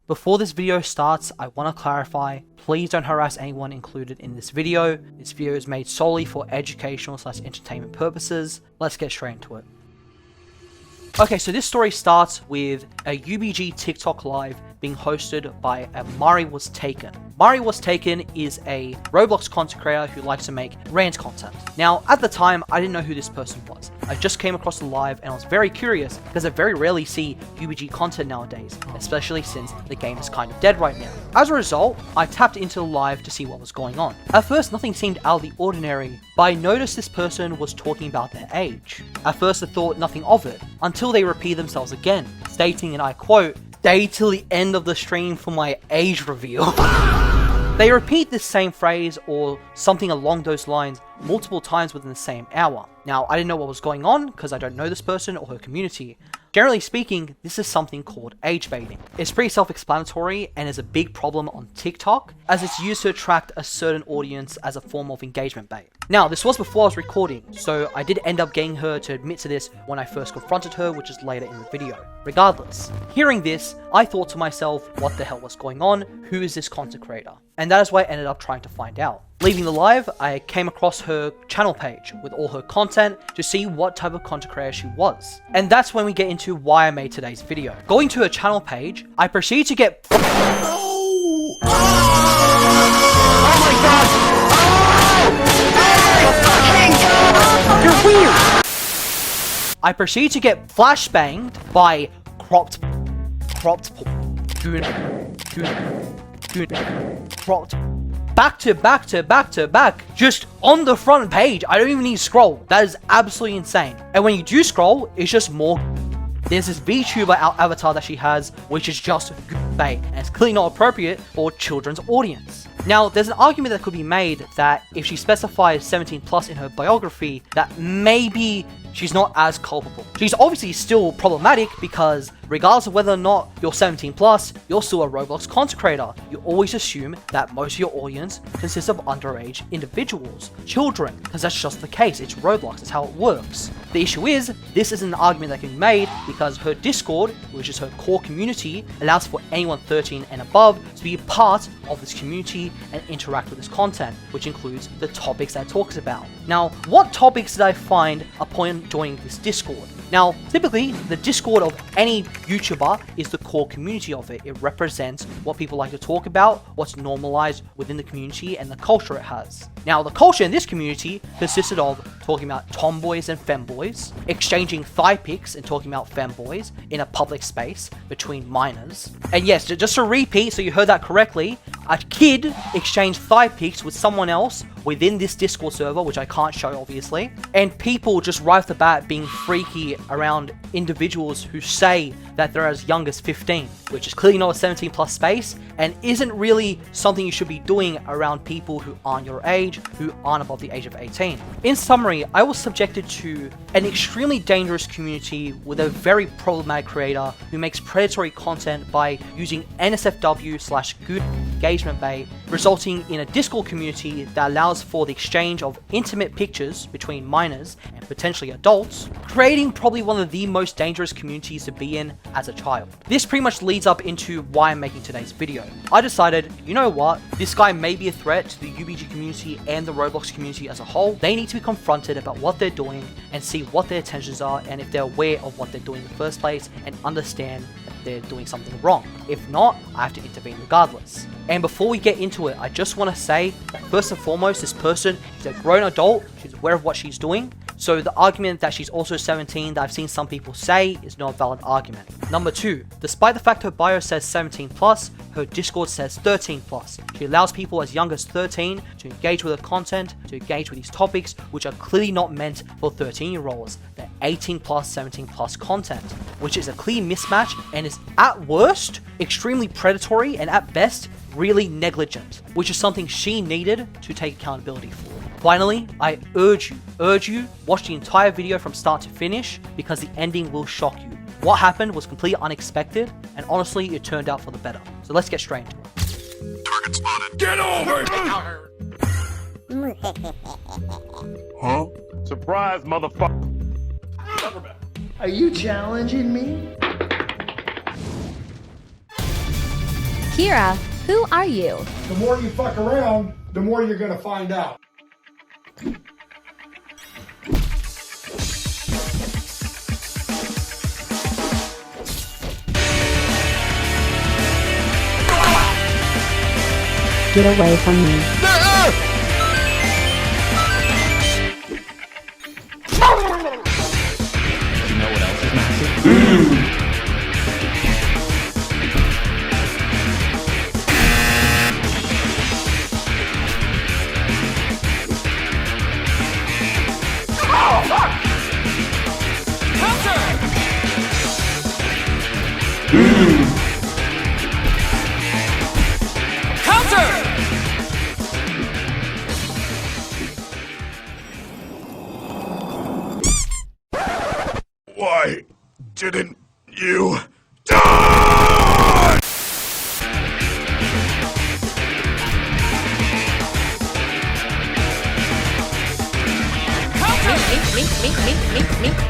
Before this video starts, I want to clarify, please don't harass anyone included in this video. This video is made solely for educational/entertainment purposes. Let's get straight into it. Okay, so this story starts with a UBG TikTok live being hosted by a Mari Was Taken. Mari Was Taken is a Roblox content creator who likes to make rant content. Now, at the time, I didn't know who this person was. I just came across the live and I was very curious because I very rarely see UBG content nowadays, especially since the game is kind of dead right now. As a result, I tapped into the live to see what was going on. At first, nothing seemed out of the ordinary, but I noticed this person was talking about their age. At first, I thought nothing of it, until they repeat themselves again, stating, and I quote, "Stay till the end of the stream for my age reveal." They repeat this same phrase or something along those lines multiple times within the same hour. Now, I didn't know what was going on because I don't know this person or her community. Generally speaking, this is something called age baiting. It's pretty self-explanatory and is a big problem on TikTok as it's used to attract a certain audience as a form of engagement bait. Now, this was before I was recording, so I did end up getting her to admit to this when I first confronted her, which is later in the video. Regardless, hearing this, I thought to myself, what the hell was going on? Who is this content creator? And that is why I ended up trying to find out. Leaving the live, I came across her channel page with all her content to see what type of content creator she was. And that's when we get into why I made today's video. Going to her channel page, I proceed to get Oh my god! Oh! You're weird! I proceed to get flashbanged by cropped back to back, just on the front page. I don't even need to scroll. That is absolutely insane. And when you do scroll, it's just more. There's this VTuber avatar that she has, which is just bait, and it's clearly not appropriate for children's audience. Now, there's an argument that could be made that if she specifies 17 plus in her biography, that maybe she's not as culpable. She's obviously still problematic because regardless of whether or not you're 17 plus, you're still a Roblox content creator. You always assume that most of your audience consists of underage individuals, children, because that's just the case. It's Roblox, it's how it works. The issue is, this is an argument that can be made because her Discord, which is her core community, allows for anyone 13 and above to be a part of this community and interact with this content, which includes the topics that it talks about. Now, what topics did I find upon joining this Discord? Now, typically, the Discord of any YouTuber is the core community of it. It represents what people like to talk about, what's normalized within the community, and the culture it has. Now, the culture in this community consisted of talking about tomboys and femboys, exchanging thigh pics and talking about femboys in a public space between minors. And yes, just to repeat, so you heard that correctly, a kid exchanged thigh pics with someone else within this Discord server, which I can't show obviously, and people just right off the bat being freaky around individuals who say that they're as young as 15, which is clearly not a 17 plus space and isn't really something you should be doing around people who aren't your age, who aren't above the age of 18. In summary, I was subjected to an extremely dangerous community with a very problematic creator who makes predatory content by using NSFW/good engagement bait, resulting in a Discord community that allows for the exchange of intimate pictures between minors and potentially adults, creating probably one of the most dangerous communities to be in as a child. This pretty much leads up into why I'm making today's video. I decided, you know what, this guy may be a threat to the UBG community and the Roblox community as a whole. They need to be confronted about what they're doing and see what their intentions are and if they're aware of what they're doing in the first place and understand that they're doing something wrong. If not, I have to intervene regardless. And before we get into it, I just want to say that first and foremost, this person is a grown adult, she's aware of what she's doing, so the argument that she's also 17 that I've seen some people say is not a valid argument. Number 2, despite the fact her bio says 17 plus, her Discord says 13 plus. She allows people as young as 13 to engage with her content, to engage with these topics, which are clearly not meant for 13-year-olds. They're 18 plus, 17 plus content, which is a clear mismatch and is at worst extremely predatory and at best really negligent, which is something she needed to take accountability for. Finally, I urge you, watch the entire video from start to finish because the ending will shock you. What happened was completely unexpected and honestly, it turned out for the better. So let's get straight into it. Target spotted. Get over it! Huh? Surprise, motherfucker! Are you challenging me? Kira, who are you? The more you fuck around, the more you're gonna find out. Get away from me. You know what else is massive? Why didn't you die?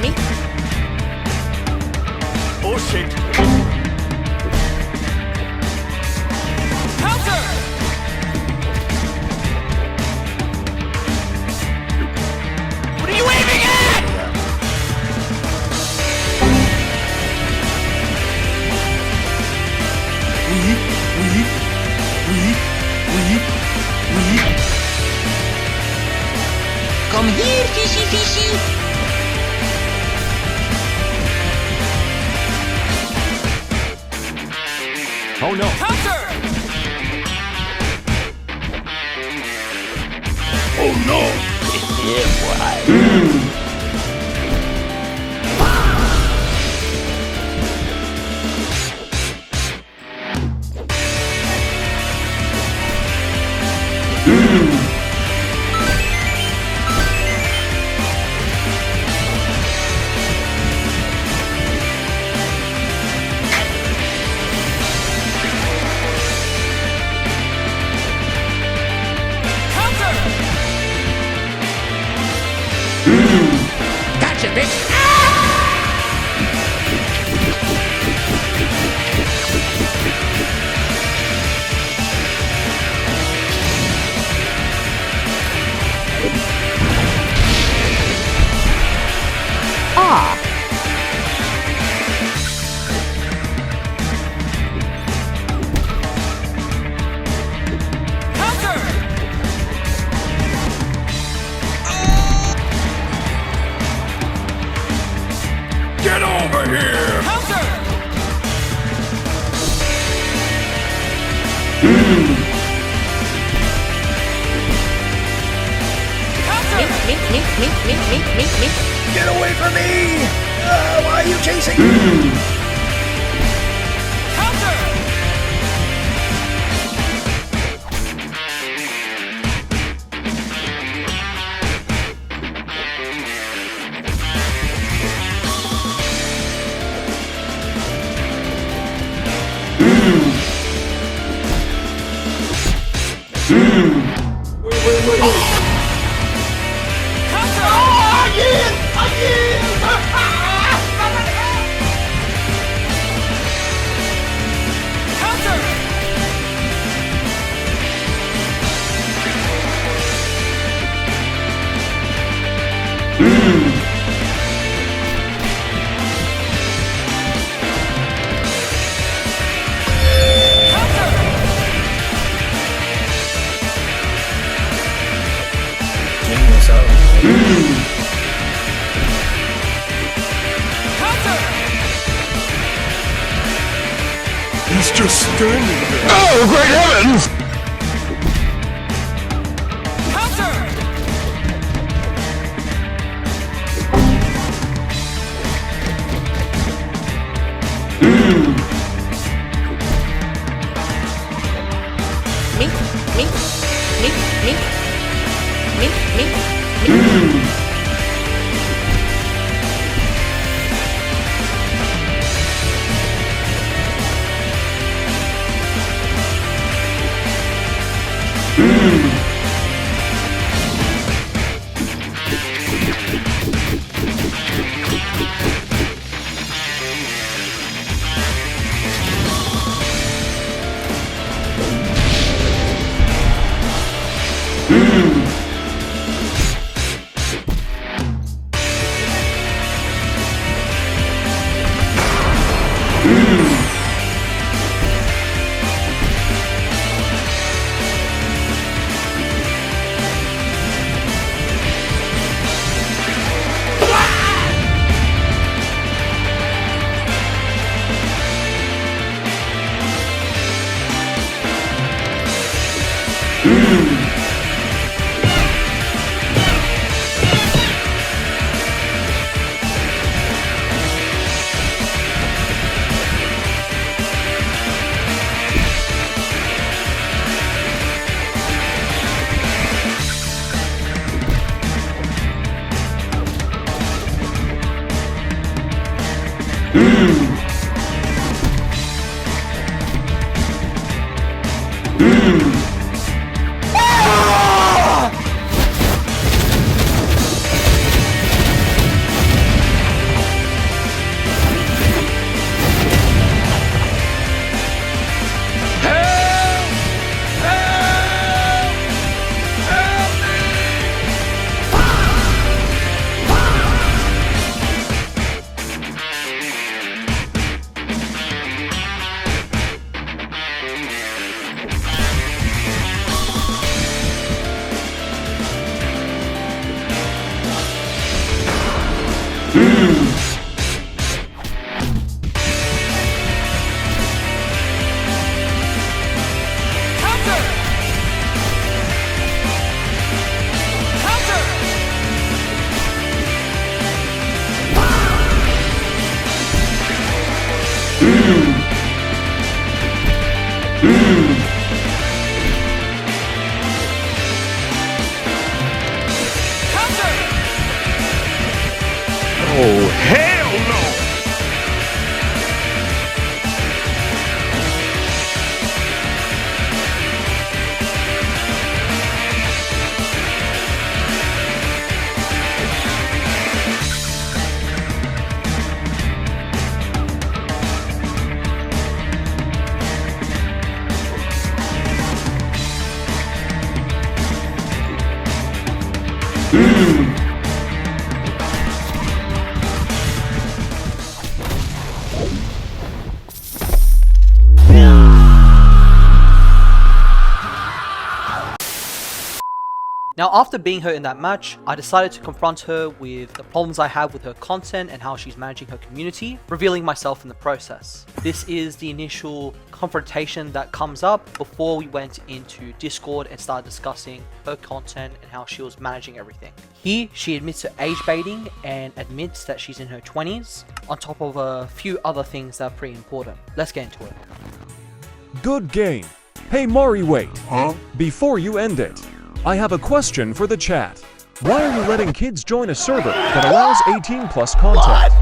Me. Oh shit. What are you aiming at? Come here, fishy fishy. Oh no. Oh no. Gotcha, bitch. Aw. Get over here. Me. Get away from me! Why are you chasing me? He's just standing there. Oh, great heavens! Me. Oh, hell no! Now, after being her in that match, I decided to confront her with the problems I have with her content and how she's managing her community, revealing myself in the process. This is the initial confrontation that comes up before we went into Discord and started discussing her content and how she was managing everything. Here, she admits to age baiting and admits that she's in her 20s, on top of a few other things that are pretty important. Let's get into it. Good game. Hey Mari, wait. Huh? Before you end it, I have a question for the chat. Why are you letting kids join a server that allows 18+ content?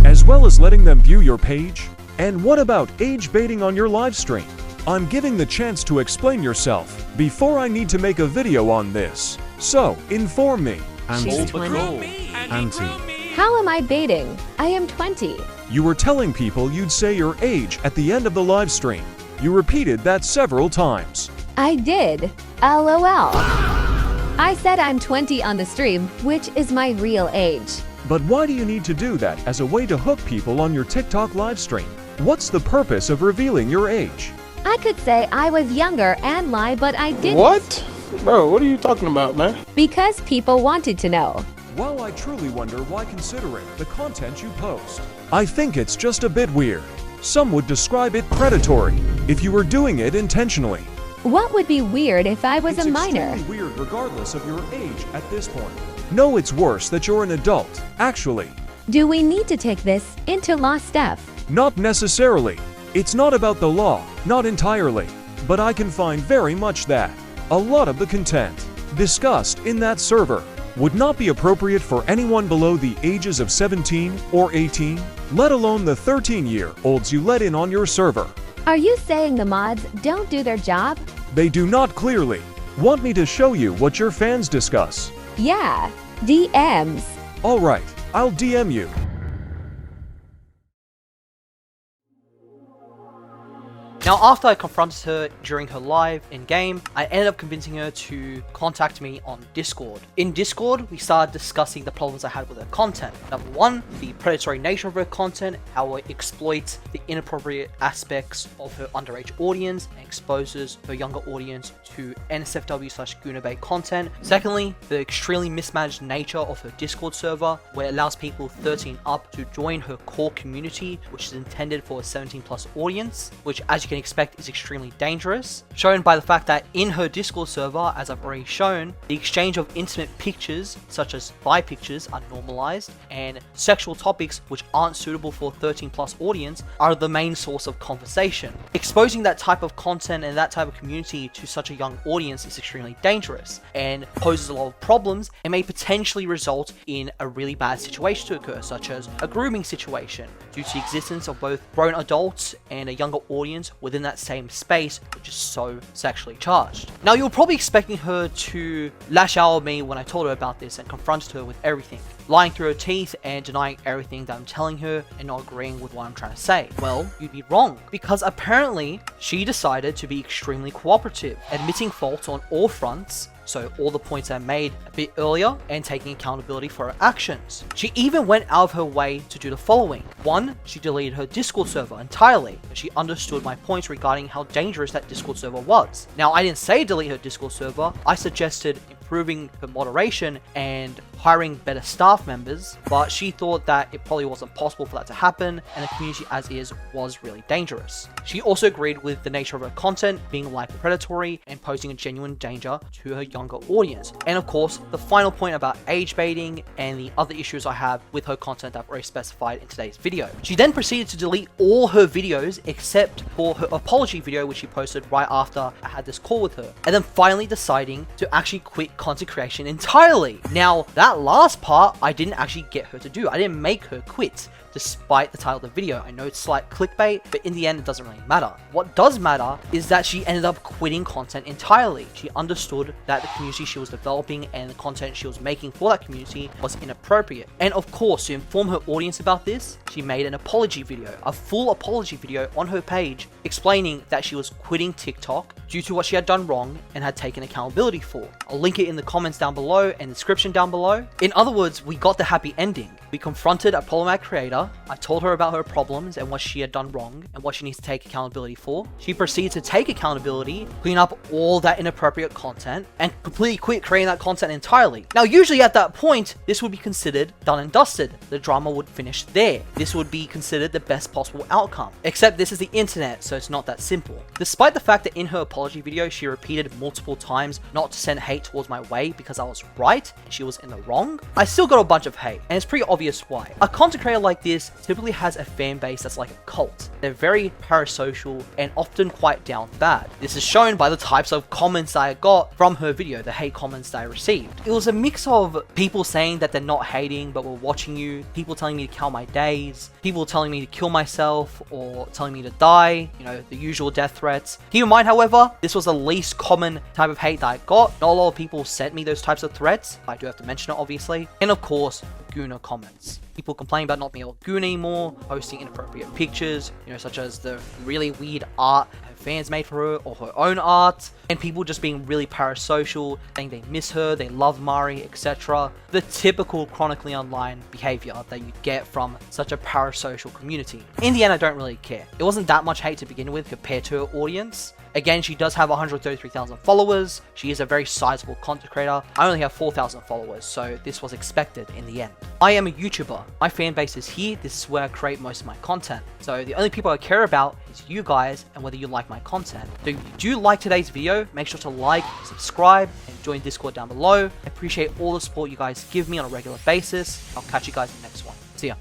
As well as letting them view your page? And what about age baiting on your live stream? I'm giving the chance to explain yourself before I need to make a video on this. So, inform me. She's 20. Auntie. How am I baiting? I am 20. You were telling people you'd say your age at the end of the live stream. You repeated that several times. I did. LOL. I said I'm 20 on the stream, which is my real age. But why do you need to do that as a way to hook people on your TikTok live stream? What's the purpose of revealing your age? I could say I was younger and lie, but I didn't. What? Bro, what are you talking about, man? Because people wanted to know. Well, I truly wonder why, considering the content you post. I think it's just a bit weird. Some would describe it predatory if you were doing it intentionally. What would be weird if I was It's a minor? extremely weird regardless of your age at this point. No, it's worse that you're an adult, actually. Do we need to take this into law stuff? Not necessarily. It's not about the law, not entirely. But I can find very much that a lot of the content discussed in that server would not be appropriate for anyone below the ages of 17 or 18, let alone the 13-year-olds you let in on your server. Are you saying the mods don't do their job? They do not clearly. Want me to show you what your fans discuss? Yeah, DMs. Alright, I'll DM you. Now, after I confronted her during her live in-game, I ended up convincing her to contact me on Discord. In Discord, we started discussing the problems I had with her content. Number one, the predatory nature of her content, how it exploits the inappropriate aspects of her underage audience and exposes her younger audience to NSFW/Gooner content. Secondly, the extremely mismanaged nature of her Discord server, where it allows people 13 up to join her core community, which is intended for a 17+ audience, which, as you can expect is extremely dangerous, shown by the fact that in her Discord server, as I've already shown, the exchange of intimate pictures, such as thigh pictures, are normalized, and sexual topics which aren't suitable for a 13+ audience are the main source of conversation. Exposing that type of content and that type of community to such a young audience is extremely dangerous and poses a lot of problems and may potentially result in a really bad situation to occur, such as a grooming situation, due to the existence of both grown adults and a younger audience within that same space, which is so sexually charged. Now, you're probably expecting her to lash out at me when I told her about this and confronted her with everything, lying through her teeth and denying everything that I'm telling her and not agreeing with what I'm trying to say. Well, you'd be wrong, because apparently she decided to be extremely cooperative, admitting faults on all fronts, so all the points I made a bit earlier, and taking accountability for her actions. She even went out of her way to do the following. 1. She deleted her Discord server entirely, and she understood my points regarding how dangerous that Discord server was. Now, I didn't say delete her Discord server, I suggested improving her moderation and hiring better staff members, but she thought that it probably wasn't possible for that to happen, and the community as is was really dangerous. She also agreed with the nature of her content being like predatory and posing a genuine danger to her younger audience. And of course, the final point about age baiting and the other issues I have with her content that I've already specified in today's video. She then proceeded to delete all her videos except for her apology video, which she posted right after I had this call with her, and then finally deciding to actually quit content creation entirely. Now, that last part I didn't actually get her to do. I didn't make her quit, despite the title of the video. I know it's slight clickbait, but in the end it doesn't really matter. What does matter is that she ended up quitting content entirely. She understood that the community she was developing and the content she was making for that community was inappropriate. And of course, to inform her audience about this, she made an apology video, a full apology video on her page, explaining that she was quitting TikTok due to what she had done wrong and had taken accountability for. I'll link it in the comments down below and description down below. In other words, we got the happy ending. We confronted a problematic creator, I told her about her problems and what she had done wrong and what she needs to take accountability for. She proceeded to take accountability, clean up all that inappropriate content, and completely quit creating that content entirely. Now, usually at that point, this would be considered done and dusted. The drama would finish there. This would be considered the best possible outcome. Except this is the internet, so it's not that simple. Despite the fact that in her apology video, she repeated multiple times not to send hate towards my way because I was right and she was in the wrong, I still got a bunch of hate, and it's pretty obvious why. A content creator like this typically has a fan base that's like a cult. They're very parasocial and often quite down bad. This is shown by the types of comments I got from her video, the hate comments that I received. It was a mix of people saying that they're not hating but were watching you, people telling me to count my days, people telling me to kill myself or telling me to die, you know, the usual death threats. Keep in mind, however, this was the least common type of hate that I got. Not a lot of people sent me those types of threats. I do have to mention it, obviously. And of course, Gooner comments. People complaining about not being able to goon anymore, posting inappropriate pictures, you know, such as the really weird art her fans made for her or her own art, and people just being really parasocial, saying they miss her, they love Mari, etc. The typical chronically online behavior that you get from such a parasocial community. In the end, I don't really care. It wasn't that much hate to begin with compared to her audience. Again, she does have 133,000 followers. She is a very sizable content creator. I only have 4,000 followers, so this was expected in the end. I am a YouTuber. My fan base is here. This is where I create most of my content. So the only people I care about is you guys and whether you like my content. So if you do like today's video, make sure to like, subscribe, and join Discord down below. I appreciate all the support you guys give me on a regular basis. I'll catch you guys in the next one. See ya.